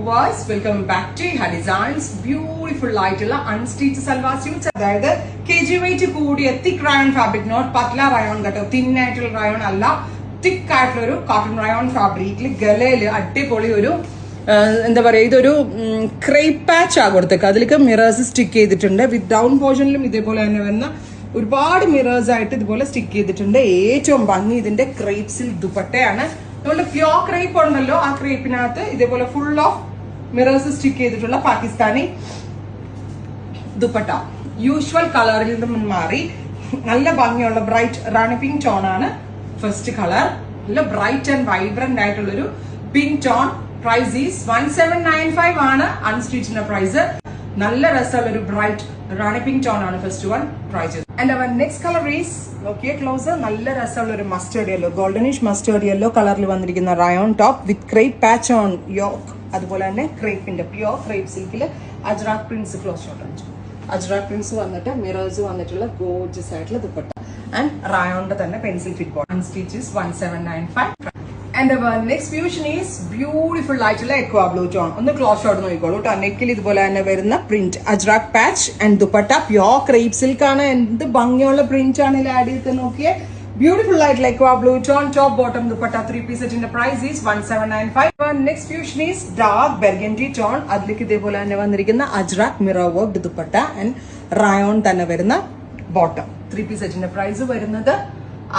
viewers, welcome back to Iha Designs. Beautiful ആയിട്ടുള്ള unstitch salwar suites, അതായത് kg weight കൂടിയ തിക്ക് rayon fabric, not പത്ല rayon കേട്ടോ, thin ആയിട്ടുള്ള rayon അല്ല, തിക്ക് ആയിട്ടുള്ള ഒരു കോട്ടൺ റയോൺ ഫാബ്രിക്കിൽ ഗലയില് അടിപൊളി ഒരു എന്താ പറയുക, ഇതൊരു ക്രേപ്പ് പാച്ച് ആ കൊടുത്തേക്ക്. അതിലേക്ക് മിറേഴ്സ് സ്റ്റിക്ക് ചെയ്തിട്ടുണ്ട്. വിത്ത് ഡൗൺ പോർഷനിലും ഇതേപോലെ തന്നെ വരുന്ന ഒരുപാട് മിറേഴ്സ് ആയിട്ട് ഇതുപോലെ സ്റ്റിക്ക് ചെയ്തിട്ടുണ്ട്. ഏറ്റവും ഭംഗി ഇതിന്റെ ക്രേപ്സിൽ ദുപ്പട്ടയാണ്. നമ്മുടെ പ്യോർ ക്രേപ്പ് ഉണ്ടല്ലോ, ആ ക്രേപ്പിനകത്ത് ഇതേപോലെ ഫുൾ ഓഫ് മിറേഴ്സ് സ്റ്റിക്ക് ചെയ്തിട്ടുള്ള പാകിസ്ഥാനി ദുപ്പട്ട. യൂഷ്വൽ കളറിൽ നിന്നും മാറി നല്ല ഭംഗിയുള്ള ബ്രൈറ്റ് റാണി പിങ്ക് ടോൺ ആണ് ഫസ്റ്റ് കളർ. നല്ല ബ്രൈറ്റ് ആൻഡ് വൈബ്രന്റ് ആയിട്ടുള്ളൊരു പിങ്ക് ടോൺ. പ്രൈസ് ഈസ് 1795 ആണ് അൺസ്റ്റിച്ചിന്റെ പ്രൈസ്. നല്ല രസമുള്ള ഒരു ബ്രൈറ്റ് റാണി പിങ്ക് ടോൺ ആണ് first one price. And our next colour is, നോക്കിയ ക്ലോസ്, നല്ല രസമുള്ള ഒരു mustard yellow, goldenish mustard yellow കളറിൽ വന്നിരിക്കുന്ന rayon top with crepe patch on yoke. അതുപോലെ തന്നെ ക്രേപ്പിന്റെ പ്യോർ ക്രേപ്പ് സിൽക്കിൽ Ajrak prints close shot, Ajrak prints വന്നിട്ട് മിറേഴ്സ് വന്നിട്ടുള്ള ഗോർജിയസ് ആയിട്ടുള്ള ദുപ്പട്ട. ആൻഡ് റയോണിന്റെ തന്നെ pencil fit board. Unstitch is 1795. And our next fusion is beautiful ആയിട്ടുള്ള aqua blue tone. ഒന്ന് ക്ലോസ് ഷോട്ട് നോക്കിക്കോളൂ കേട്ടോ. നെക്കിൽ ഇതുപോലെ തന്നെ വരുന്ന print Ajrak patch and dupatta pure crepe silk ആണ്. എന്ത് ഭംഗിയുള്ള പ്രിന്റ് ആണ് ഇതിൽ ആഡ് ചെയ്ത് നോക്കിയേ. ബ്യൂട്ടിഫുൾ ആയിട്ടുള്ള aqua blue tone, top bottom dupatta, 3 piece സെറ്റിന്റെ price is 1795. Next fusion is dark burgundy tone. അതിലേക്ക് ഇതേപോലെ തന്നെ വന്നിരിക്കുന്ന Ajrak mirror work dupatta and rayon തന്നെ വരുന്ന ബോട്ടം. 3 piece സെറ്റിന്റെ പ്രൈസ് വരുന്നത്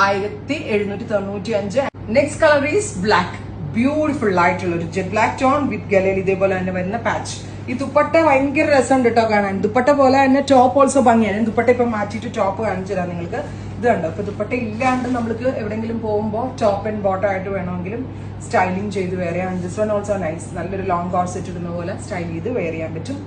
1795. Next colour is black. Beautiful ആയിട്ടുള്ള ഒരു ജെറ്റ് ബ്ലാക്ക് ടോൺ വിത്ത് ഗലയിൽ ഇതേപോലെ തന്നെ വരുന്ന പാച്ച്. ഈ ദുപ്പട്ട ഭയങ്കര രസമുണ്ട് കേട്ടോ കാണാൻ. ദുപ്പട്ട പോലെ തന്നെ ടോപ്പ് ഓൾസോ ഭംഗിയാണ്. ദുപ്പട്ട ഇപ്പൊ മാറ്റിയിട്ട് ടോപ്പ് കാണിച്ചു തരാം നിങ്ങൾക്ക്. ഇത് കണ്ടോ, ഇപ്പൊ ദുപ്പട്ട ഇല്ലാണ്ട് നമ്മൾക്ക് എവിടെയെങ്കിലും പോകുമ്പോൾ ടോപ്പ് ആൻഡ് ബോട്ടം ആയിട്ട് വേണമെങ്കിലും സ്റ്റൈലിംഗ് ചെയ്ത് വെയർ ചെയ്യാൻ. This one also nice. നല്ലൊരു ലോങ് കോർസെറ്റ് ഇടുന്ന പോലെ സ്റ്റൈൽ ചെയ്ത് വെയർ ചെയ്യാൻ പറ്റും.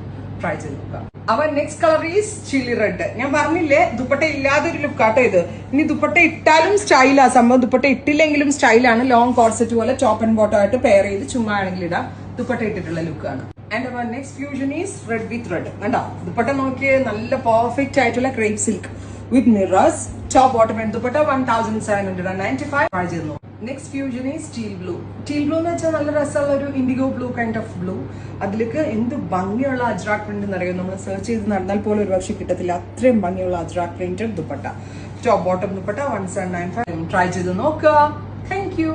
ട്രൈ ചെയ്ത് നോക്കാം. Our next colour is chilli red. ഞാൻ പറഞ്ഞില്ലേ ദുപ്പട്ട ഇല്ലാതെ ഒരു ലുക്ക് ആട്ടോ ഇത്. ഇനി ദുപ്പട്ട ഇട്ടാലും സ്റ്റൈലാ സംഭവം, ദുപ്പട്ട ഇട്ടില്ലെങ്കിലും സ്റ്റൈലാണ്. ലോങ് കോർസെറ്റ് പോലെ ടോപ്പ് ആൻഡ് ബോട്ടം ആയിട്ട് പെയർ ചെയ്ത് ചുമ്മാ ആണെങ്കിൽ ഇടാം. ദുപ്പട്ട ഇട്ടിട്ടുള്ള ലുക്കാണ്. And our next fusion is red with red. കണ്ടോ ദുപ്പട്ട നോക്കിയേ, നല്ല പെർഫെക്റ്റ് ആയിട്ടുള്ള crepe silk with mirrors, top bottom and dupatta 1795. Try ചെയ്തു. Next fusion is teal blue. Teal blue എന്ന് വെച്ചാൽ നല്ല രസമുള്ള ഒരു indigo blue kind of blue. അതിലേക്ക് എന്ത് ഭംഗിയുള്ള അജ്രാക് പ്രിന്റ് എന്നറിയോ. നമ്മൾ സെർച്ച് ചെയ്ത് നടന്നാൽ പോലും ഒരു പക്ഷേ കിട്ടത്തില്ല, അത്രയും ഭംഗിയുള്ള Ajrak printed dupatta. Top bottom dupatta 1795. Try ചെയ്ത് നോക്കുക. Thank U.